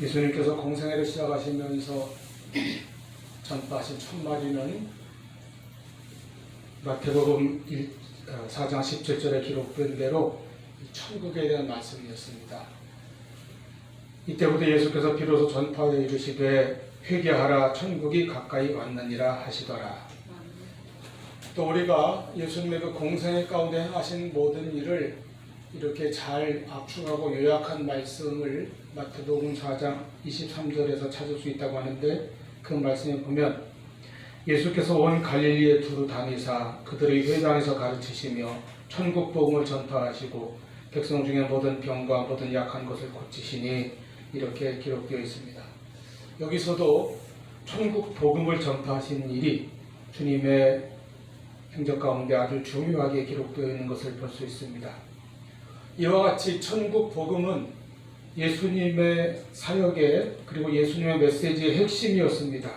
예수님께서 공생애를 시작하시면서 전파하신 첫 마디는 마태복음 4장 17절에 기록된 대로 천국에 대한 말씀이었습니다. 이때부터 예수께서 비로소 전파에 이르시되 회개하라 천국이 가까이 왔느니라 하시더라. 또 우리가 예수님의 그 공생애 가운데 행하신 모든 일을 이렇게 잘 압축하고 요약한 말씀을 마태복음 4장 23절에서 찾을 수 있다고 하는데, 그 말씀에 보면 예수께서 온 갈릴리에 두루 다니사 그들의 회당에서 가르치시며 천국 복음을 전파하시고 백성 중에 모든 병과 모든 약한 것을 고치시니, 이렇게 기록되어 있습니다. 여기서도 천국 복음을 전파하신 일이 주님의 행적 가운데 아주 중요하게 기록되어 있는 것을 볼 수 있습니다. 이와 같이 천국 복음은 예수님의 사역에, 그리고 예수님의 메시지의 핵심이었습니다.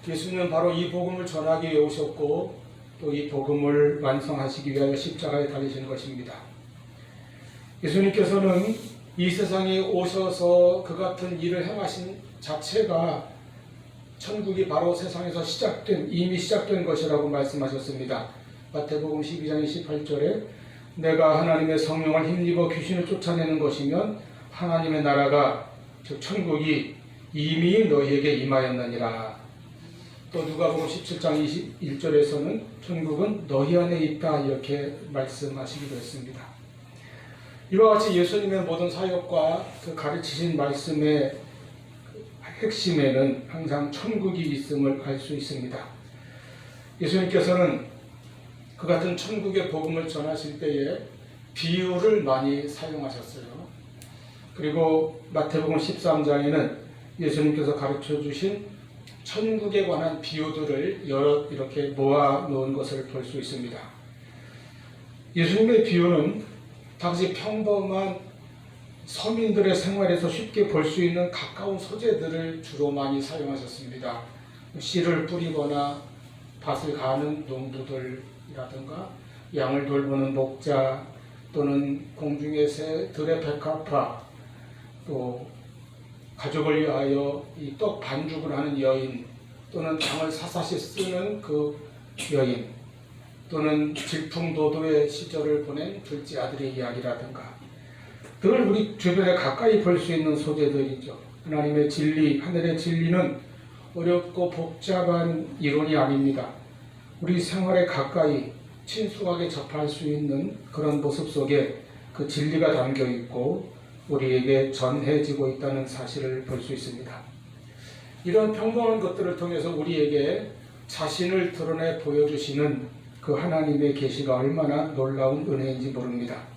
예수님은 바로 이 복음을 전하기 위해 오셨고 또 이 복음을 완성하시기 위하여 십자가에 달리신 것입니다. 예수님께서는 이 세상에 오셔서 그 같은 일을 행하신 자체가 천국이 바로 세상에서 이미 시작된 것이라고 말씀하셨습니다. 마태복음 12장 28절에 내가 하나님의 성령을 힘입어 귀신을 쫓아내는 것이면 하나님의 나라가, 즉 천국이 이미 너희에게 임하였느니라. 또 누가복음 17장 21절에서는 천국은 너희 안에 있다, 이렇게 말씀하시기도 했습니다. 이와 같이 예수님의 모든 사역과 그 가르치신 말씀의 핵심에는 항상 천국이 있음을 알 수 있습니다. 예수님께서는 그 같은 천국의 복음을 전하실 때에 비유를 많이 사용하셨어요. 그리고 마태복음 13장에는 예수님께서 가르쳐 주신 천국에 관한 비유들을 여러 이렇게 모아 놓은 것을 볼 수 있습니다. 예수님의 비유는 당시 평범한 서민들의 생활에서 쉽게 볼 수 있는 가까운 소재들을 주로 많이 사용하셨습니다. 씨를 뿌리거나 밭을 가는 농부들이라든가 양을 돌보는 목자, 또는 공중의 새들의 백합화, 또 가족을 위하여 이 떡 반죽을 하는 여인, 또는 당을 사사시 쓰는 그 여인, 또는 질풍노도의 시절을 보낸 둘째 아들의 이야기라든가, 늘 우리 주변에 가까이 볼 수 있는 소재들이죠. 하나님의 진리, 하늘의 진리는 어렵고 복잡한 이론이 아닙니다. 우리 생활에 가까이 친숙하게 접할 수 있는 그런 모습 속에 그 진리가 담겨 있고 우리에게 전해지고 있다는 사실을 볼 수 있습니다. 이런 평범한 것들을 통해서 우리에게 자신을 드러내 보여주시는 그 하나님의 계시가 얼마나 놀라운 은혜인지 모릅니다.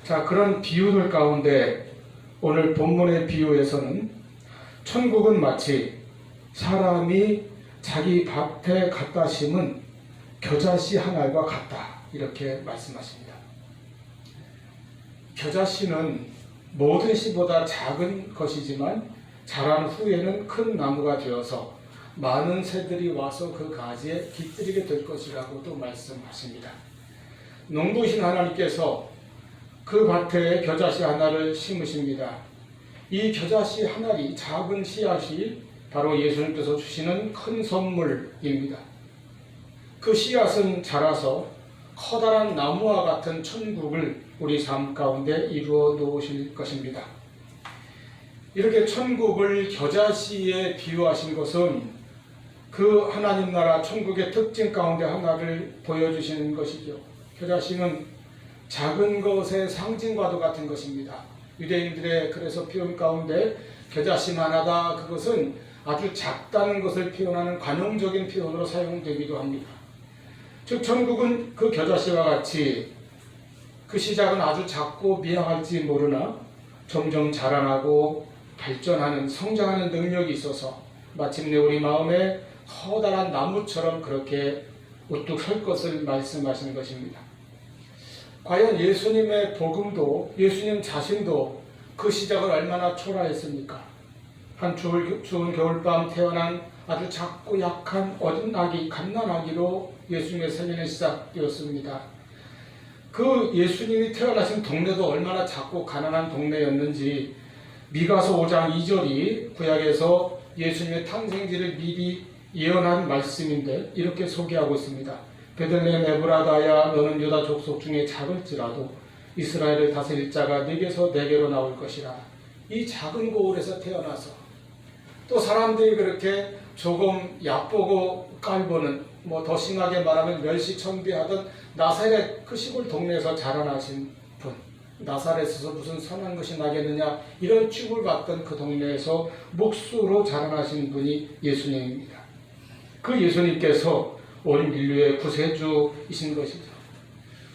자, 그런 비유들 가운데 오늘 본문의 비유에서는 천국은 마치 사람이 자기 밭에 갖다 심은 겨자씨 한 알과 같다, 이렇게 말씀하십니다. 겨자씨는 모든 씨보다 작은 것이지만 자란 후에는 큰 나무가 되어서 많은 새들이 와서 그 가지에 깃들이게 될 것이라고도 말씀하십니다. 농부이신 하나님께서 그 밭에 겨자씨 하나를 심으십니다. 이 겨자씨 하나리, 작은 씨앗이 바로 예수님께서 주시는 큰 선물입니다. 그 씨앗은 자라서 커다란 나무와 같은 천국을 우리 삶 가운데 이루어 놓으실 것입니다. 이렇게 천국을 겨자씨에 비유하신 것은 그 하나님 나라 천국의 특징 가운데 하나를 보여주시는 것이죠. 겨자씨는 작은 것의 상징과도 같은 것입니다. 유대인들의 그래서 표현 가운데 겨자씨만 하다, 그것은 아주 작다는 것을 표현하는 관용적인 표현으로 사용되기도 합니다. 즉 천국은 그 겨자씨와 같이 그 시작은 아주 작고 미약할지 모르나 점점 자라나고 발전하는, 성장하는 능력이 있어서 마침내 우리 마음에 커다란 나무처럼 그렇게 우뚝 설 것을 말씀하시는 것입니다. 과연 예수님의 복음도, 예수님 자신도 그 시작을 얼마나 초라했습니까? 한 추운 겨울밤 태어난 아주 작고 약한 어린 아기, 갓난아기로 예수님의 생애는 시작되었습니다. 그 예수님이 태어나신 동네도 얼마나 작고 가난한 동네였는지 미가서 5장 2절이 구약에서 예수님의 탄생지를 미리 예언한 말씀인데 이렇게 소개하고 있습니다. 베들레헴 에브라다야 너는 유다 족속 중에 작을지라도 이스라엘을 다스릴 자가 네게서 내게로 나올 것이라. 이 작은 고을에서 태어나서 또 사람들이 그렇게 조금 얕보고 깔보는 더 심하게 말하면 멸시천비하던 나사렛 그 시골 동네에서 자라나신 분, 나사렛에서 무슨 선한 것이 나겠느냐 이런 취급을 받던 그 동네에서 목수로 자라나신 분이 예수님입니다. 그 예수님께서 온 인류의 구세주이신 것이죠.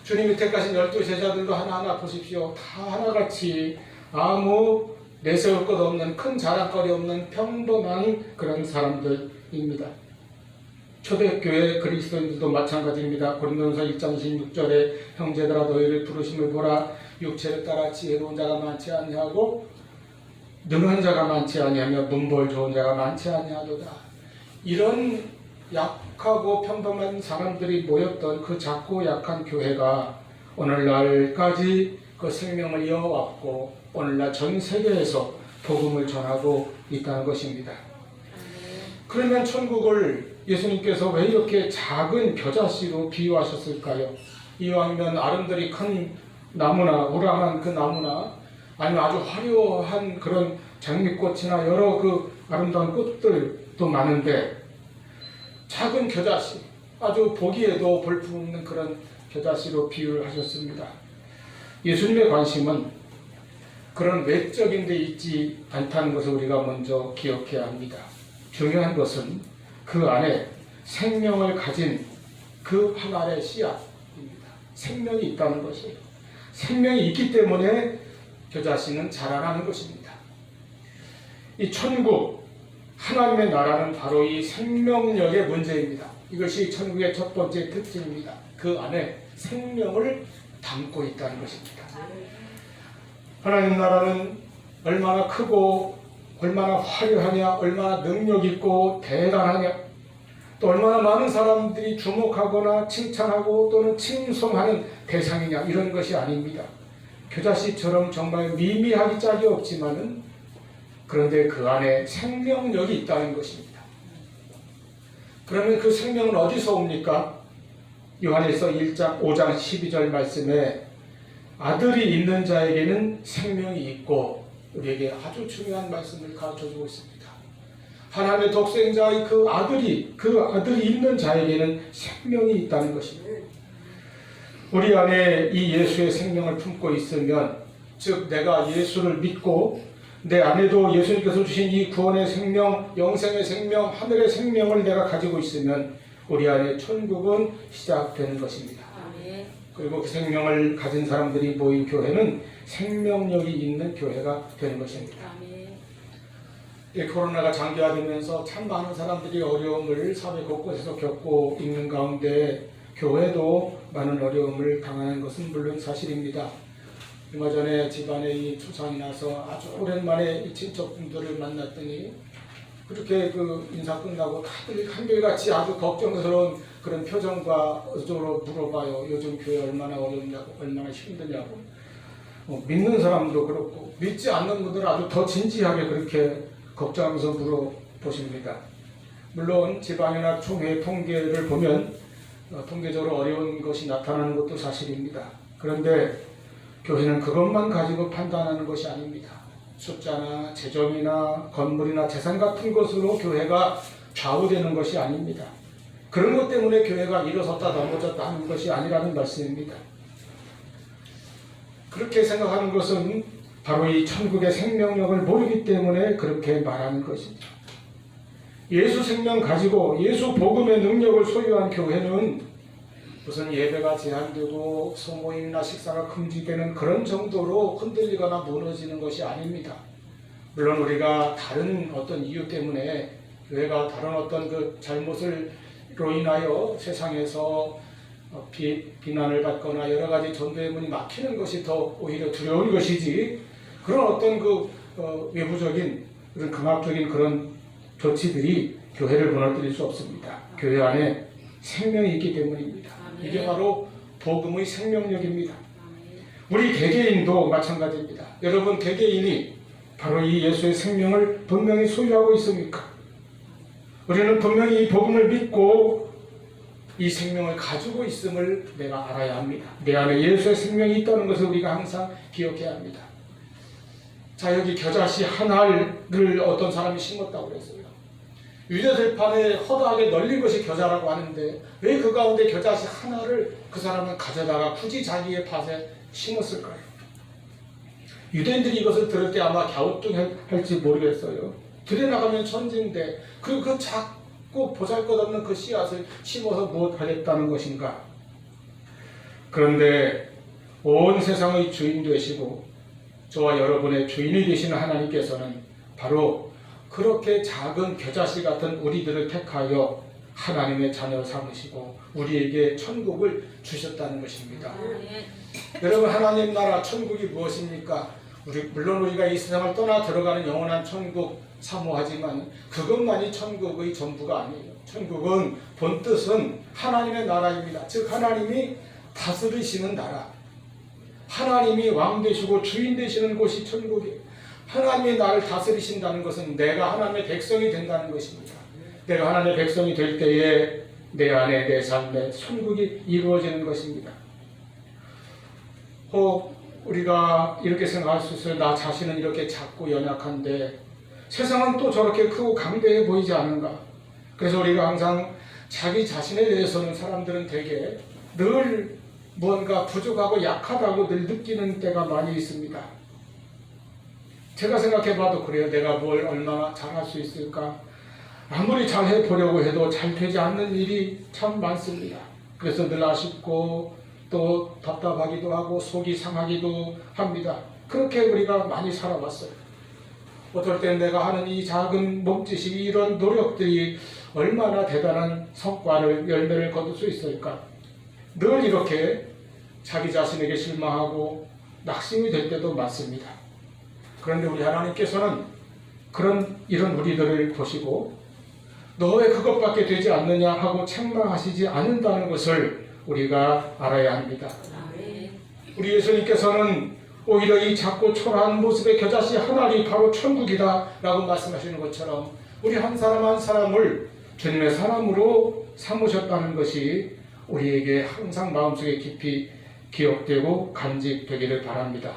주님이 택하신 12제자들도 하나하나 보십시오. 다 하나같이 아무 내세울 것 없는 큰 자랑거리 없는 평범한 그런 사람들입니다. 초대교회 그리스도인들도 마찬가지입니다. 고린도전서 1장 26절에 형제들아 너희를 부르심을 보라. 육체를 따라 지혜로운 자가 많지 아니하고 능한 자가 많지 아니하며 문벌 좋은 자가 많지 아니하도다. 이런 약하고 평범한 사람들이 모였던 그 작고 약한 교회가 오늘날까지 그 생명을 이어왔고 오늘날 전 세계에서 복음을 전하고 있다는 것입니다. 그러면 천국을 예수님께서 왜 이렇게 작은 겨자씨로 비유하셨을까요? 이왕이면 아름드리 큰 나무나 우람한 그 나무나 아니면 아주 화려한 그런 장미꽃이나 여러 그 아름다운 꽃들도 많은데 작은 겨자씨, 아주 보기에도 볼품없는 그런 겨자씨로 비유를 하셨습니다. 예수님의 관심은 그런 외적인 데 있지 않다는 것을 우리가 먼저 기억해야 합니다. 중요한 것은 그 안에 생명을 가진 그 한 알의 씨앗입니다. 생명이 있다는 것이에요. 생명이 있기 때문에 겨자씨는 자라나는 것입니다. 이 천국, 하나님의 나라는 바로 이 생명력의 문제입니다. 이것이 천국의 첫 번째 특징입니다. 그 안에 생명을 담고 있다는 것입니다. 하나님 나라는 얼마나 크고 얼마나 화려하냐, 얼마나 능력 있고 대단하냐, 또 얼마나 많은 사람들이 주목하거나 칭찬하고 또는 칭송하는 대상이냐 이런 것이 아닙니다. 겨자씨처럼 정말 미미하기 짝이 없지만은 그런데 그 안에 생명력이 있다는 것입니다. 그러면 그 생명은 어디서 옵니까? 요한일서 5장 12절 말씀에 아들이 있는 자에게는 생명이 있고 우리에게 아주 중요한 말씀을 가르쳐주고 있습니다. 하나님의 독생자의 그 아들이 있는 자에게는 생명이 있다는 것입니다. 우리 안에 이 예수의 생명을 품고 있으면, 즉 내가 예수를 믿고 내 안에도 예수님께서 주신 이 구원의 생명, 영생의 생명, 하늘의 생명을 내가 가지고 있으면 우리 안에 천국은 시작되는 것입니다. 그리고 그 생명을 가진 사람들이 모인 교회는 생명력이 있는 교회가 되는 것입니다. 이 코로나가 장기화되면서 참 많은 사람들이 어려움을 사회 곳곳에서 겪고 있는 가운데 교회도 많은 어려움을 당하는 것은 물론 사실입니다. 얼마 전에 집안에 이 추상이 나서 아주 오랜만에 이 친척분들을 만났더니 그렇게 그 인사 끝나고 다들 한결같이 아주 걱정스러운 그런 표정과 어조로 물어봐요. 요즘 교회 얼마나 어렵냐고, 얼마나 힘드냐고. 믿는 사람도 그렇고 믿지 않는 분들은 아주 더 진지하게 그렇게 걱정하면서 물어보십니다. 물론 지방이나 총회 통계를 보면 통계적으로 어려운 것이 나타나는 것도 사실입니다. 그런데 교회는 그것만 가지고 판단하는 것이 아닙니다. 숫자나 재정이나 건물이나 재산 같은 것으로 교회가 좌우되는 것이 아닙니다. 그런 것 때문에 교회가 일어섰다 넘어졌다 하는 것이 아니라는 말씀입니다. 그렇게 생각하는 것은 바로 이 천국의 생명력을 모르기 때문에 그렇게 말하는 것이죠. 예수 생명 가지고 예수 복음의 능력을 소유한 교회는 무슨 예배가 제한되고 소모임이나 식사가 금지되는 그런 정도로 흔들리거나 무너지는 것이 아닙니다. 물론 우리가 다른 어떤 이유 때문에 교회가 다른 어떤 그 잘못을로 인하여 세상에서 비난을 받거나 여러 가지 전도의 문이 막히는 것이 더 오히려 두려운 것이지, 그런 어떤 외부적인 그런 강압적인 그런 조치들이 교회를 무너뜨릴 수 없습니다. 교회 안에 생명이 있기 때문입니다. 이게 바로 복음의 생명력입니다. 우리 개개인도 마찬가지입니다. 여러분 개개인이 바로 이 예수의 생명을 분명히 소유하고 있습니까? 우리는 분명히 이 복음을 믿고 이 생명을 가지고 있음을 내가 알아야 합니다. 내 안에 예수의 생명이 있다는 것을 우리가 항상 기억해야 합니다. 자, 여기 겨자씨 한 알을 어떤 사람이 심었다고 그랬어요. 유대들판에 허다하게 널린 것이 겨자라고 하는데 왜 그 가운데 겨자씨 한 알을 그 사람은 가져다가 굳이 자기의 밭에 심었을까요? 유대인들이 이것을 들을 때 아마 갸우뚱할지 모르겠어요. 들여나가면 천지인데 그리고 그 작고 보잘것없는 그 씨앗을 심어서 무엇 하겠다는 것인가? 그런데 온 세상의 주인 되시고 저와 여러분의 주인이 되시는 하나님께서는 바로 그렇게 작은 겨자씨 같은 우리들을 택하여 하나님의 자녀 삼으시고 우리에게 천국을 주셨다는 것입니다. 여러분, 하나님 나라 천국이 무엇입니까? 물론 우리가 이 세상을 떠나 들어가는 영원한 천국 사모하지만 그것만이 천국의 전부가 아니에요. 천국은 본뜻은 하나님의 나라입니다. 즉 하나님이 다스리시는 나라, 하나님이 왕 되시고 주인 되시는 곳이 천국이에요. 하나님이 나를 다스리신다는 것은 내가 하나님의 백성이 된다는 것입니다. 내가 하나님의 백성이 될 때에 내 안에 내 삶에 천국이 이루어지는 것입니다. 혹 우리가 이렇게 생각할 수 있어요. 나 자신은 이렇게 작고 연약한데 세상은 또 저렇게 크고 강대해 보이지 않은가? 그래서 우리가 항상 자기 자신에 대해서는 사람들은 되게 늘 무언가 부족하고 약하다고 늘 느끼는 때가 많이 있습니다. 제가 생각해봐도 그래요. 내가 뭘 얼마나 잘할 수 있을까? 아무리 잘해보려고 해도 잘 되지 않는 일이 참 많습니다. 그래서 늘 아쉽고 또 답답하기도 하고 속이 상하기도 합니다. 그렇게 우리가 많이 살아왔어요. 어떨 땐 내가 하는 이 작은 몸짓이 이런 노력들이 얼마나 대단한 성과를 열매를 거둘 수 있을까? 늘 이렇게 자기 자신에게 실망하고 낙심이 될 때도 많습니다. 그런데 우리 하나님께서는 이런 우리들을 보시고 너 왜 그것밖에 되지 않느냐 하고 책망하시지 않는다는 것을 우리가 알아야 합니다. 우리 예수님께서는 오히려 이 작고 초라한 모습의 겨자씨 한 알이 바로 천국이다 라고 말씀하시는 것처럼 우리 한 사람 한 사람을 주님의 사람으로 삼으셨다는 것이 우리에게 항상 마음속에 깊이 기억되고 간직되기를 바랍니다.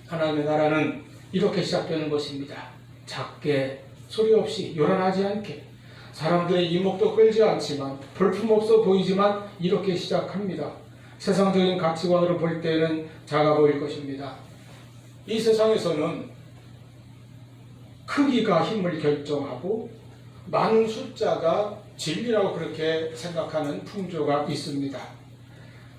하나님의 나라는 이렇게 시작되는 것입니다. 작게 소리 없이 요란하지 않게 사람들의 이목도 끌지 않지만 볼품없어 보이지만 이렇게 시작합니다. 세상적인 가치관으로 볼 때는 작아 보일 것입니다. 이 세상에서는 크기가 힘을 결정하고 많은 숫자가 진리라고 그렇게 생각하는 풍조가 있습니다.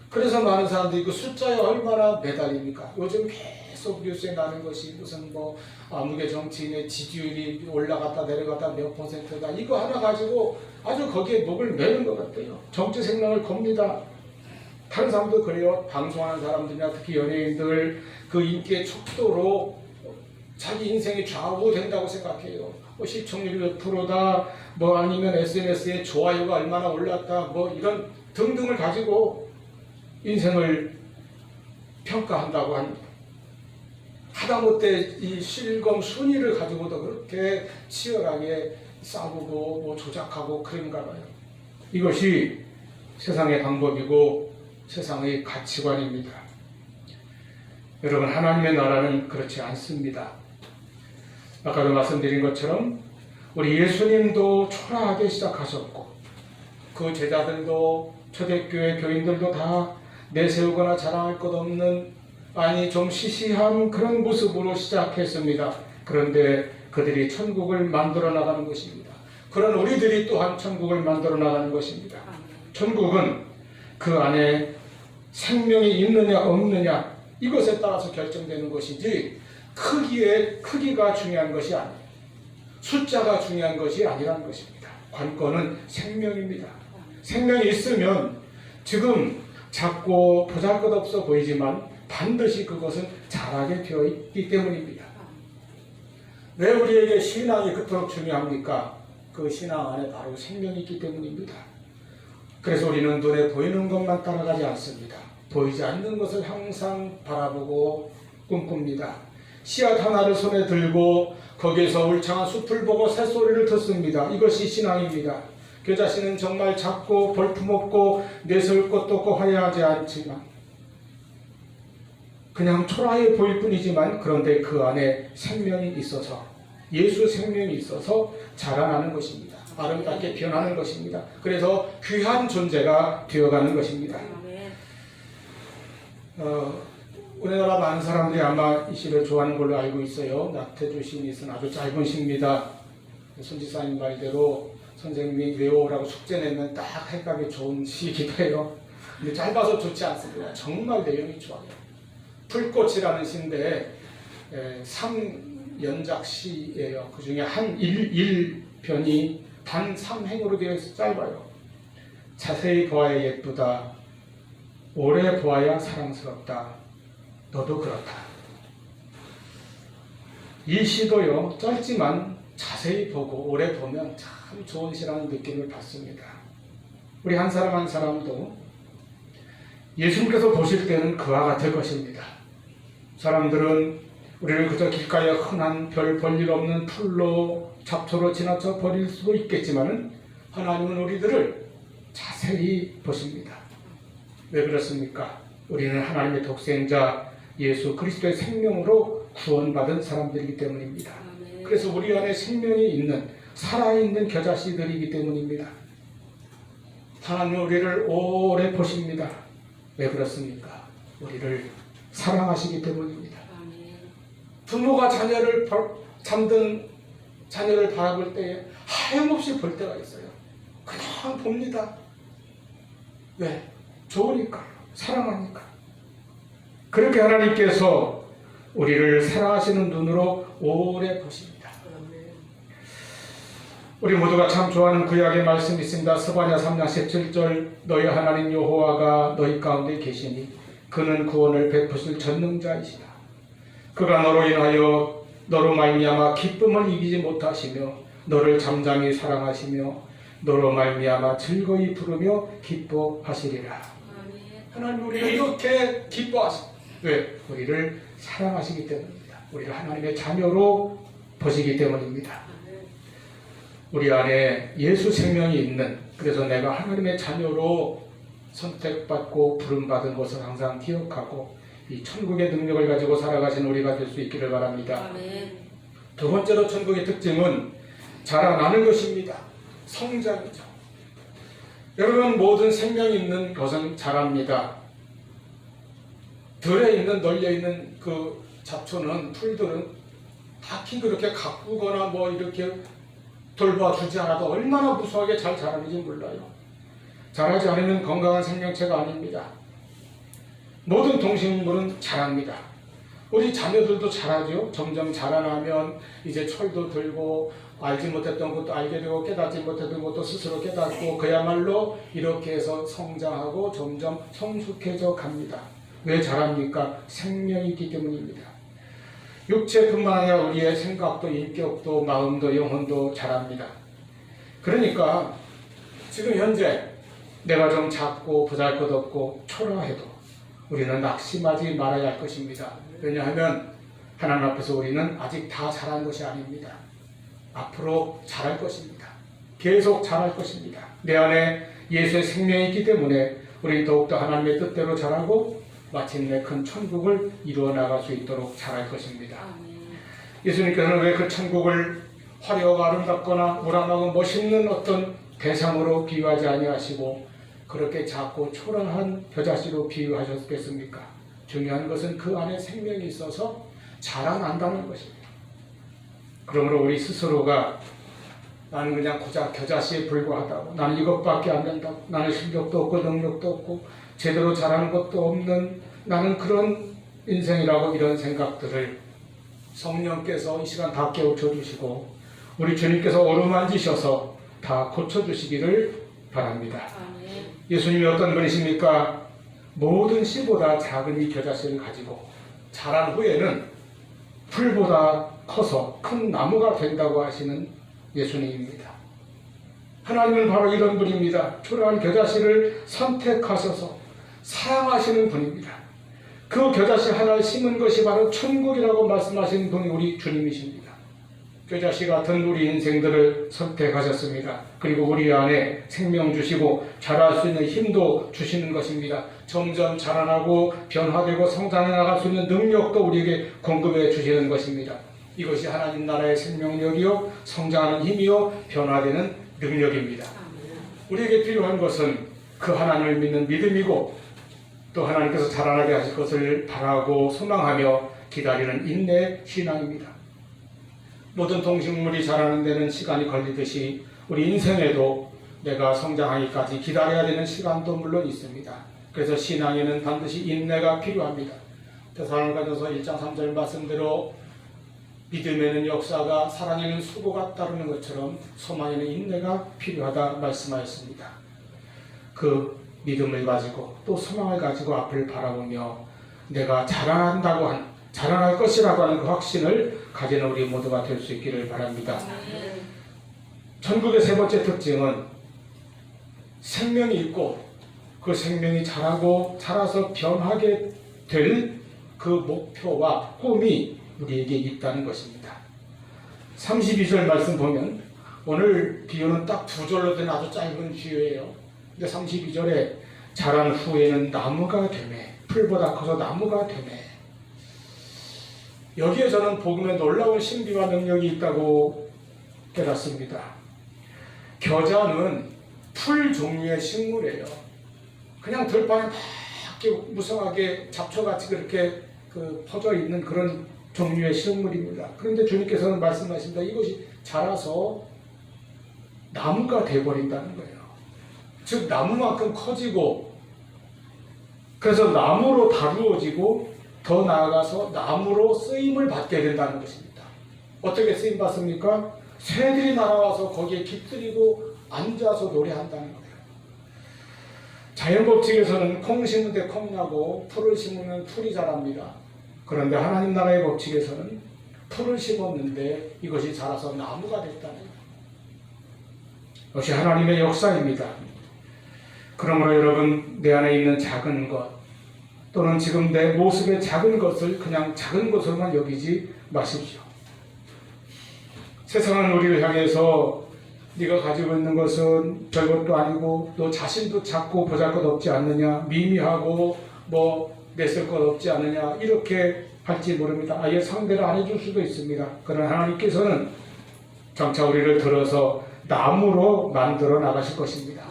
그래서 많은 사람들이 그 숫자에 얼마나 매달립니까? 요즘 계속 뉴스에 나는 것이 무슨 아무개 정치인의 지지율이 올라갔다 내려갔다 몇 %다 이거 하나 가지고 아주 거기에 목을 매는 것 같아요. 정치 생명을 겁니다. 다른 사람도 그래요. 방송하는 사람들이나 특히 연예인들 그 인기의 척도로 자기 인생이 좌우된다고 생각해요. 시청률이 몇 프로다, 아니면 SNS에 좋아요가 얼마나 올랐다, 이런 등등을 가지고 인생을 평가한다고 합니다. 하다못해 이 실검 순위를 가지고도 그렇게 치열하게 싸우고 조작하고 그런가 봐요. 이것이 세상의 방법이고 세상의 가치관입니다. 여러분, 하나님의 나라는 그렇지 않습니다. 아까도 말씀드린 것처럼 우리 예수님도 초라하게 시작하셨고 그 제자들도 초대교회 교인들도 다 내세우거나 자랑할 것 없는 좀 시시한 그런 모습으로 시작했습니다. 그런데 그들이 천국을 만들어 나가는 것입니다. 그런 우리들이 또한 천국을 만들어 나가는 것입니다. 천국은 그 안에 생명이 있느냐 없느냐 이것에 따라서 결정되는 것이지 크기가 중요한 것이 아니에요. 숫자가 중요한 것이 아니라는 것입니다. 관건은 생명입니다. 생명이 있으면 지금 작고 보잘것없어 보이지만 반드시 그것은 자라게 되어 있기 때문입니다. 왜 우리에게 신앙이 그토록 중요합니까? 그 신앙 안에 바로 생명이 있기 때문입니다. 그래서 우리는 눈에 보이는 것만 따라가지 않습니다. 보이지 않는 것을 항상 바라보고 꿈꿉니다. 씨앗 하나를 손에 들고 거기에서 울창한 숲을 보고 새소리를 듣습니다. 이것이 신앙입니다. 겨자씨는 정말 작고 볼품없고 내세울 것도 없고 화려하지 않지만 그냥 초라해 보일 뿐이지만 그런데 그 안에 생명이 있어서 예수 생명이 있어서 자라나는 것입니다. 아름답게 변하는 것입니다. 그래서 귀한 존재가 되어가는 것입니다. 우리나라 많은 사람들이 아마 이 시를 좋아하는 걸로 알고 있어요. 나태주 시인이 쓴 아주 짧은 시입니다. 손지사님 말대로 선생님이 외워오라고 숙제 내면 딱 해가기 좋은 시이기도 해요. 근데 짧아서 좋지 않습니다. 정말 내용이 좋아요. 풀꽃이라는 시인데 3연작 시예요. 그 중에 한 1편이 단 3행으로 되어 있어 짧아요. 자세히 보아야 예쁘다. 오래 보아야 사랑스럽다. 너도 그렇다. 이 시도요, 짧지만 자세히 보고 오래 보면 참 좋은 시라는 느낌을 받습니다. 우리 한 사람 한 사람도 예수님께서 보실 때는 그와 같을 것입니다. 사람들은 우리를 그저 길가에 흔한 별 볼일 없는 풀로 잡초로 지나쳐 버릴 수도 있겠지만 하나님은 우리들을 자세히 보십니다. 왜 그렇습니까? 우리는 하나님의 독생자 예수 그리스도의 생명으로 구원받은 사람들이기 때문입니다. 그래서 우리 안에 생명이 있는 살아있는 겨자씨들이기 때문입니다. 하나님은 우리를 오래 보십니다. 왜 그렇습니까? 우리를 사랑하시기 때문입니다. 부모가 잠든 자녀를 바라볼 때에 하염없이 볼 때가 있어요. 그냥 봅니다. 왜? 좋으니까, 사랑하니까. 그렇게 하나님께서 우리를 사랑하시는 눈으로 오래 보십니다. 우리 모두가 참 좋아하는 구약의 말씀이 있습니다. 스바냐 3장 17절 너희 하나님 여호와가 너희 가운데 계시니 그는 구원을 베푸실 전능자이시다. 그가 너로 인하여 너로 말미암아 기쁨을 이기지 못하시며 너를 잠잠히 사랑하시며 너로 말미암아 즐거이 부르며 기뻐하시리라. 하나님 우리를 이렇게 기뻐하십니다. 왜? 우리를 사랑하시기 때문입니다. 우리를 하나님의 자녀로 보시기 때문입니다. 우리 안에 예수 생명이 있는, 그래서 내가 하나님의 자녀로 선택받고 부름받은 것을 항상 기억하고 이 천국의 능력을 가지고 살아가신 우리가 될 수 있기를 바랍니다. 두 번째로 천국의 특징은 자라나는 것입니다. 성장이죠. 여러분 모든 생명이 있는 것은 자랍니다. 들에 있는 널려있는 그 잡초는 풀들은 딱히 그렇게 가꾸거나 뭐 이렇게 돌봐주지 않아도 얼마나 무수하게 잘 자라는지 몰라요. 자라지 않으면 건강한 생명체가 아닙니다. 모든 동식물은 자랍니다. 우리 자녀들도 자라죠. 점점 자라나면 이제 철도 들고 알지 못했던 것도 알게 되고 깨닫지 못했던 것도 스스로 깨닫고 그야말로 이렇게 해서 성장하고 점점 성숙해져 갑니다. 왜 자랍니까? 생명이 있기 때문입니다. 육체뿐만 아니라 우리의 생각도 인격도 마음도 영혼도 자랍니다. 그러니까 지금 현재 내가 좀 작고 보잘것없고 초라해도 우리는 낙심하지 말아야 할 것입니다. 왜냐하면 하나님 앞에서 우리는 아직 다 자란 것이 아닙니다. 앞으로 자랄 것입니다. 계속 자랄 것입니다. 내 안에 예수의 생명이 있기 때문에 우리 더욱더 하나님의 뜻대로 자라고 마침내 큰 천국을 이루어 나갈 수 있도록 자랄 것입니다. 예수님께서는 왜 그 천국을 화려하고 아름답거나 우람하고 멋있는 어떤 대상으로 비유하지 아니하시고 그렇게 작고 초라한 겨자씨로 비유하셨겠습니까? 중요한 것은 그 안에 생명이 있어서 자라난다는 것입니다. 그러므로 우리 스스로가 나는 그냥 고작 겨자씨에 불과하다고, 나는 이것밖에 안 된다고, 나는 실력도 없고 능력도 없고 제대로 잘하는 것도 없는 나는 그런 인생이라고 이런 생각들을 성령께서 이 시간 다 깨우쳐 주시고 우리 주님께서 어루만지셔서 다 고쳐주시기를 바랍니다. 예수님이 어떤 분이십니까? 모든 씨보다 작은 이 겨자씨를 가지고 자란 후에는 풀보다 커서 큰 나무가 된다고 하시는 예수님입니다. 하나님은 바로 이런 분입니다. 초라한 겨자씨를 선택하셔서 사랑하시는 분입니다. 그 그 겨자씨 하나를 심은 것이 바로 천국이라고 말씀하신 분이 우리 주님이십니다. 겨자씨 같은 우리 인생들을 선택하셨습니다. 그리고 우리 안에 생명 주시고 자랄 수 있는 힘도 주시는 것입니다. 점점 자라나고 변화되고 성장해 나갈 수 있는 능력도 우리에게 공급해 주시는 것입니다. 이것이 하나님 나라의 생명력이요, 성장하는 힘이요, 변화되는 능력입니다. 우리에게 필요한 것은 그 하나님을 믿는 믿음이고 또 하나님께서 자라나게 하실 것을 바라고 소망하며 기다리는 인내 신앙입니다. 모든 동식물이 자라는 데는 시간이 걸리듯이 우리 인생에도 내가 성장하기까지 기다려야 되는 시간도 물론 있습니다. 그래서 신앙에는 반드시 인내가 필요합니다. 데살로니가전서 1장 3절 말씀대로 믿음에는 역사가, 사랑에는 수고가 따르는 것처럼 소망에는 인내가 필요하다 말씀하였습니다. 그 믿음을 가지고 또 소망을 가지고 앞을 바라보며 내가 자라날 것이라고 하는 그 확신을 가지는 우리 모두가 될 수 있기를 바랍니다. 천국의 세 번째 특징은 생명이 있고 그 생명이 자라서 변하게 될 그 목표와 꿈이 우리에게 있다는 것입니다. 32절 말씀 보면 오늘 비유는 딱 두 절로 된 아주 짧은 비유예요. 근데 32절에 자란 후에는 나무가 되매, 풀보다 커서 나무가 되매. 여기에 저는 복음의 놀라운 신비와 능력이 있다고 깨닫습니다. 겨자는 풀 종류의 식물이에요. 그냥 들판에 막 이렇게 무성하게 잡초같이 그렇게 퍼져 있는 그런 종류의 식물입니다. 그런데 주님께서는 말씀하십니다. 이것이 자라서 나무가 되어버린다는 거예요. 즉 나무만큼 커지고 그래서 나무로 다루어지고 더 나아가서 나무로 쓰임을 받게 된다는 것입니다. 어떻게 쓰임 받습니까? 새들이 날아와서 거기에 깃들이고 앉아서 노래한다는 거예요. 자연법칙에서는 콩 심는 데 콩 나고 풀을 심으면 풀이 자랍니다. 그런데 하나님 나라의 법칙에서는 풀을 심었는데 이것이 자라서 나무가 됐다는 거예요. 이것이 하나님의 역사입니다. 그러므로 여러분, 내 안에 있는 작은 것 또는 지금 내 모습의 작은 것을 그냥 작은 것으로만 여기지 마십시오. 세상은 우리를 향해서 네가 가지고 있는 것은 별것도 아니고 너 자신도 작고 보잘것없지 않느냐, 미미하고 냈을 것 없지 않느냐 이렇게 할지 모릅니다. 아예 상대를 안 해줄 수도 있습니다. 그러나 하나님께서는 장차 우리를 들어서 나무로 만들어 나가실 것입니다.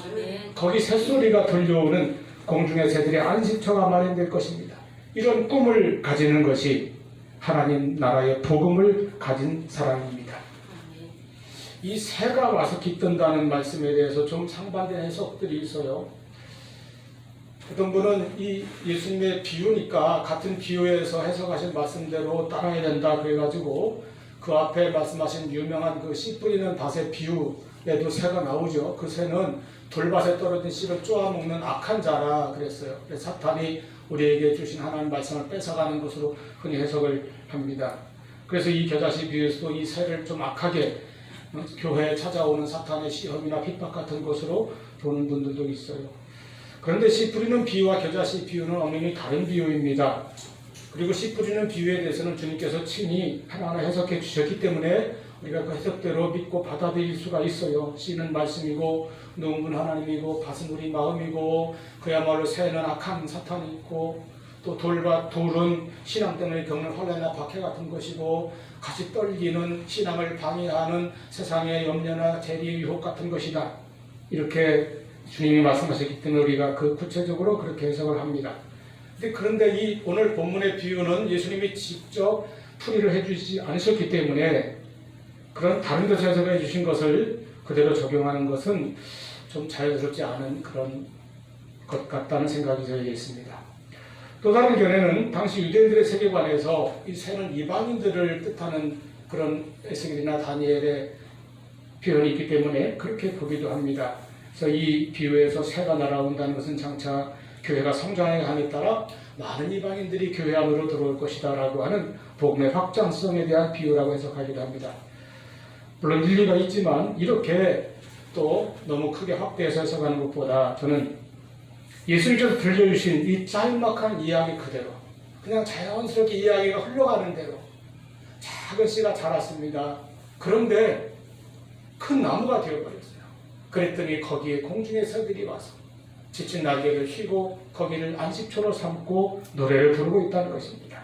거기 새소리가 들려오는 공중의 새들의 안식처가 마련될 것입니다. 이런 꿈을 가지는 것이 하나님 나라의 복음을 가진 사람입니다. 이 새가 와서 깃든다는 말씀에 대해서 좀 상반된 해석들이 있어요. 어떤 분은 이 예수님의 비유니까 같은 비유에서 해석하신 말씀대로 따라야 된다 그래가지고 그 앞에 말씀하신 유명한 그 씨 뿌리는 밭의 비유에도 새가 나오죠. 그 새는 돌밭에 떨어진 씨를 쪼아먹는 악한 자라 그랬어요. 그래서 사탄이 우리에게 주신 하나님 말씀을 뺏어가는 것으로 흔히 해석을 합니다. 그래서 이 겨자씨 비유에서도 이 새를 좀 악하게 교회에 찾아오는 사탄의 시험이나 핍박 같은 것으로 보는 분들도 있어요. 그런데 씨 뿌리는 비유와 겨자씨 비유는 엄연히 다른 비유입니다. 그리고 씨 뿌리는 비유에 대해서는 주님께서 친히 하나하나 해석해 주셨기 때문에 우리가 그 해석대로 믿고 받아들일 수가 있어요. 씨는 말씀이고 농부는 하나님이고 밭은 우리 마음이고 그야말로 새는 악한 사탄이 있고 또 돌은 신앙 때문에 겪는 환난이나 박해 같은 것이고 같이 떨기는 신앙을 방해하는 세상의 염려나 재리의 유혹 같은 것이다. 이렇게 주님이 말씀하셨기 때문에 우리가 그 구체적으로 그렇게 해석을 합니다. 그런데 이 오늘 본문의 비유는 예수님이 직접 풀이를 해주지 않으셨기 때문에 그런 다른 데서 해석해 주신 것을 그대로 적용하는 것은 좀 자연스럽지 않은 그런 것 같다는 생각이 저에게 있습니다. 또 다른 견해는 당시 유대인들의 세계관에서 이 새는 이방인들을 뜻하는 그런 에스겔이나 다니엘의 표현이 있기 때문에 그렇게 보기도 합니다. 그래서 이 비유에서 새가 날아온다는 것은 장차 교회가 성장함에 따라 많은 이방인들이 교회 안으로 들어올 것이다 라고 하는 복음의 확장성에 대한 비유라고 해석하기도 합니다. 물론 일리가 있지만 이렇게 또 너무 크게 확대해서 해석하는 것보다 저는 예수님께서 들려주신 이 짤막한 이야기 그대로 그냥 자연스럽게 이야기가 흘러가는 대로 작은 씨가 자랐습니다. 그런데 큰 나무가 되어버렸어요. 그랬더니 거기에 공중의 새들이 와서 지친 날개를 휘고 거기를 안식처로 삼고 노래를 부르고 있다는 것입니다.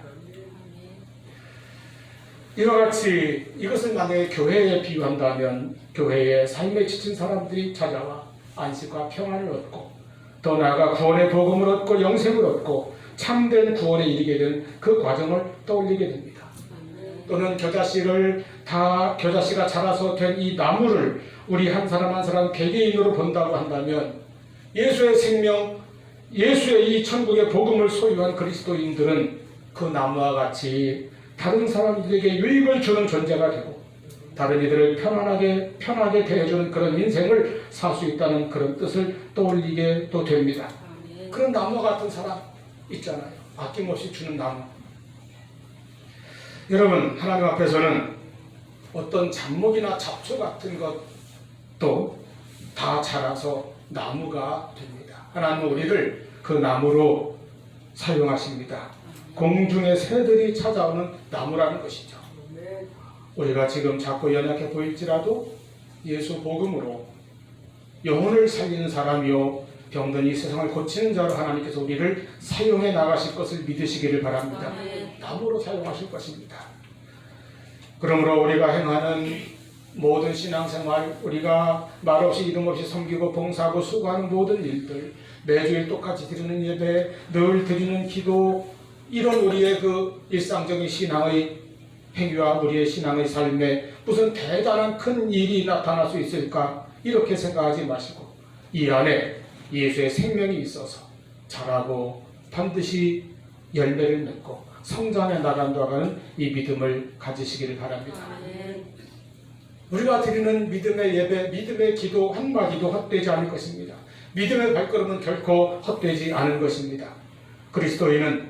이와 같이 이것을 만약에 교회에 비유한다면 교회에 삶에 지친 사람들이 찾아와 안식과 평안을 얻고 더 나아가 구원의 복음을 얻고 영생을 얻고 참된 구원에 이르게 되는 그 과정을 떠올리게 됩니다. 또는 겨자씨가 자라서 된 이 나무를 우리 한 사람 한 사람 개개인으로 본다고 한다면 예수의 생명, 예수의 이 천국의 복음을 소유한 그리스도인들은 그 나무와 같이 다른 사람들에게 유익을 주는 존재가 되고 다른 이들을 편하게 대해주는 그런 인생을 살 수 있다는 그런 뜻을 떠올리게 또 됩니다. 그런 나무 같은 사람 있잖아요. 아낌없이 주는 나무. 여러분, 하나님 앞에서는 어떤 잡목이나 잡초 같은 것도 다 자라서 나무가 됩니다. 하나님은 우리를 그 나무로 사용하십니다. 공중의 새들이 찾아오는 나무라는 것이죠. 우리가 지금 작고 연약해 보일지라도 예수 복음으로 영혼을 살리는 사람이요 병든 이 세상을 고치는 자로 하나님께서 우리를 사용해 나가실 것을 믿으시기를 바랍니다. 나무로 사용하실 것입니다. 그러므로 우리가 행하는 모든 신앙생활, 우리가 말없이 이름 없이 섬기고 봉사하고 수고하는 모든 일들, 매주일 똑같이 드리는 예배, 늘 드리는 기도, 이런 우리의 그 일상적인 신앙의 행위와 우리의 신앙의 삶에 무슨 대단한 큰 일이 나타날 수 있을까? 이렇게 생각하지 마시고 이 안에 예수의 생명이 있어서 자라고 반드시 열매를 맺고 성장해 나간다는 이 믿음을 가지시기를 바랍니다. 우리가 드리는 믿음의 예배, 믿음의 기도 한마디도 헛되지 않을 것입니다. 믿음의 발걸음은 결코 헛되지 않은 것입니다. 그리스도인은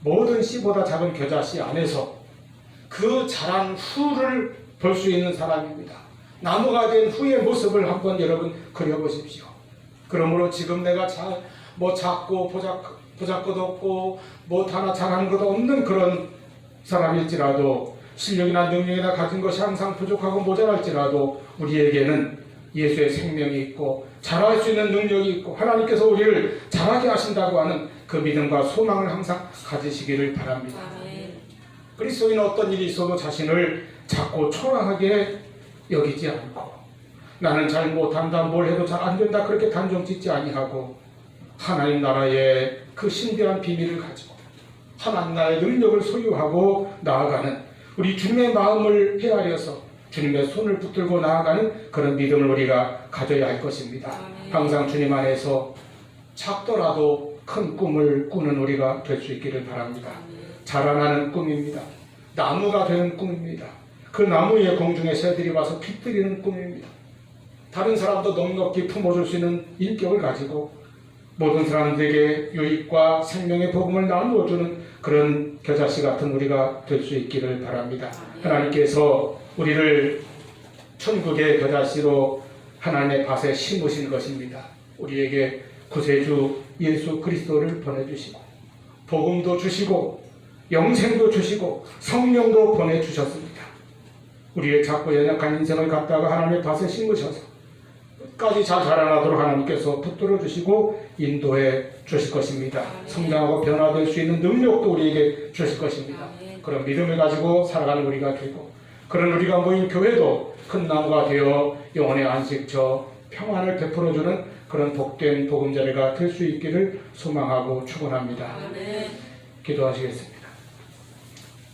모든 씨보다 작은 겨자씨 안에서 그 자란 후를 볼 수 있는 사람입니다. 나무가 된 후의 모습을 한번 여러분 그려보십시오. 그러므로 지금 내가 작고 보잘것없고 하나 잘하는 것도 없는 그런 사람일지라도 실력이나 능력이나 가진 것이 항상 부족하고 모자랄지라도 우리에게는 예수의 생명이 있고 잘할 수 있는 능력이 있고 하나님께서 우리를 잘하게 하신다고 하는 그 믿음과 소망을 항상 가지시기를 바랍니다. 그리스도인은 어떤 일이 있어도 자신을 작고 초라하게 여기지 않고 나는 잘 못한다, 뭘 해도 잘 안 된다 그렇게 단정짓지 아니하고 하나님 나라의 그 신비한 비밀을 가지고 하나님 나라의 능력을 소유하고 나아가는 우리 주님의 마음을 헤아려서 주님의 손을 붙들고 나아가는 그런 믿음을 우리가 가져야 할 것입니다. 항상 주님 안에서 작더라도 큰 꿈을 꾸는 우리가 될 수 있기를 바랍니다. 자라나는 꿈입니다. 나무가 되는 꿈입니다. 그 나무에 공중의 새들이 와서 깃들이는 꿈입니다. 다른 사람도 넉넉히 품어줄 수 있는 인격을 가지고 모든 사람들에게 유익과 생명의 복음을 나누어주는 그런 겨자씨 같은 우리가 될 수 있기를 바랍니다. 하나님께서 우리를 천국의 겨자씨로 하나님의 밭에 심으신 것입니다. 우리에게 구세주 예수 그리스도를 보내주시고 복음도 주시고 영생도 주시고 성령도 보내주셨습니다. 우리의 작고 연약한 인생을 갖다가 하나님의 밭에 심으셔서 끝까지 잘 자라나도록 하나님께서 붙들어 주시고 인도해 주실 것입니다. 성장하고 변화될 수 있는 능력도 우리에게 주실 것입니다. 그런 믿음을 가지고 살아가는 우리가 되고 그런 우리가 모인 교회도 큰 나무가 되어 영혼의 안식처 평안을 베풀어주는 그런 복된 복음자리가 될 수 있기를 소망하고 축원합니다. 기도하시겠습니다.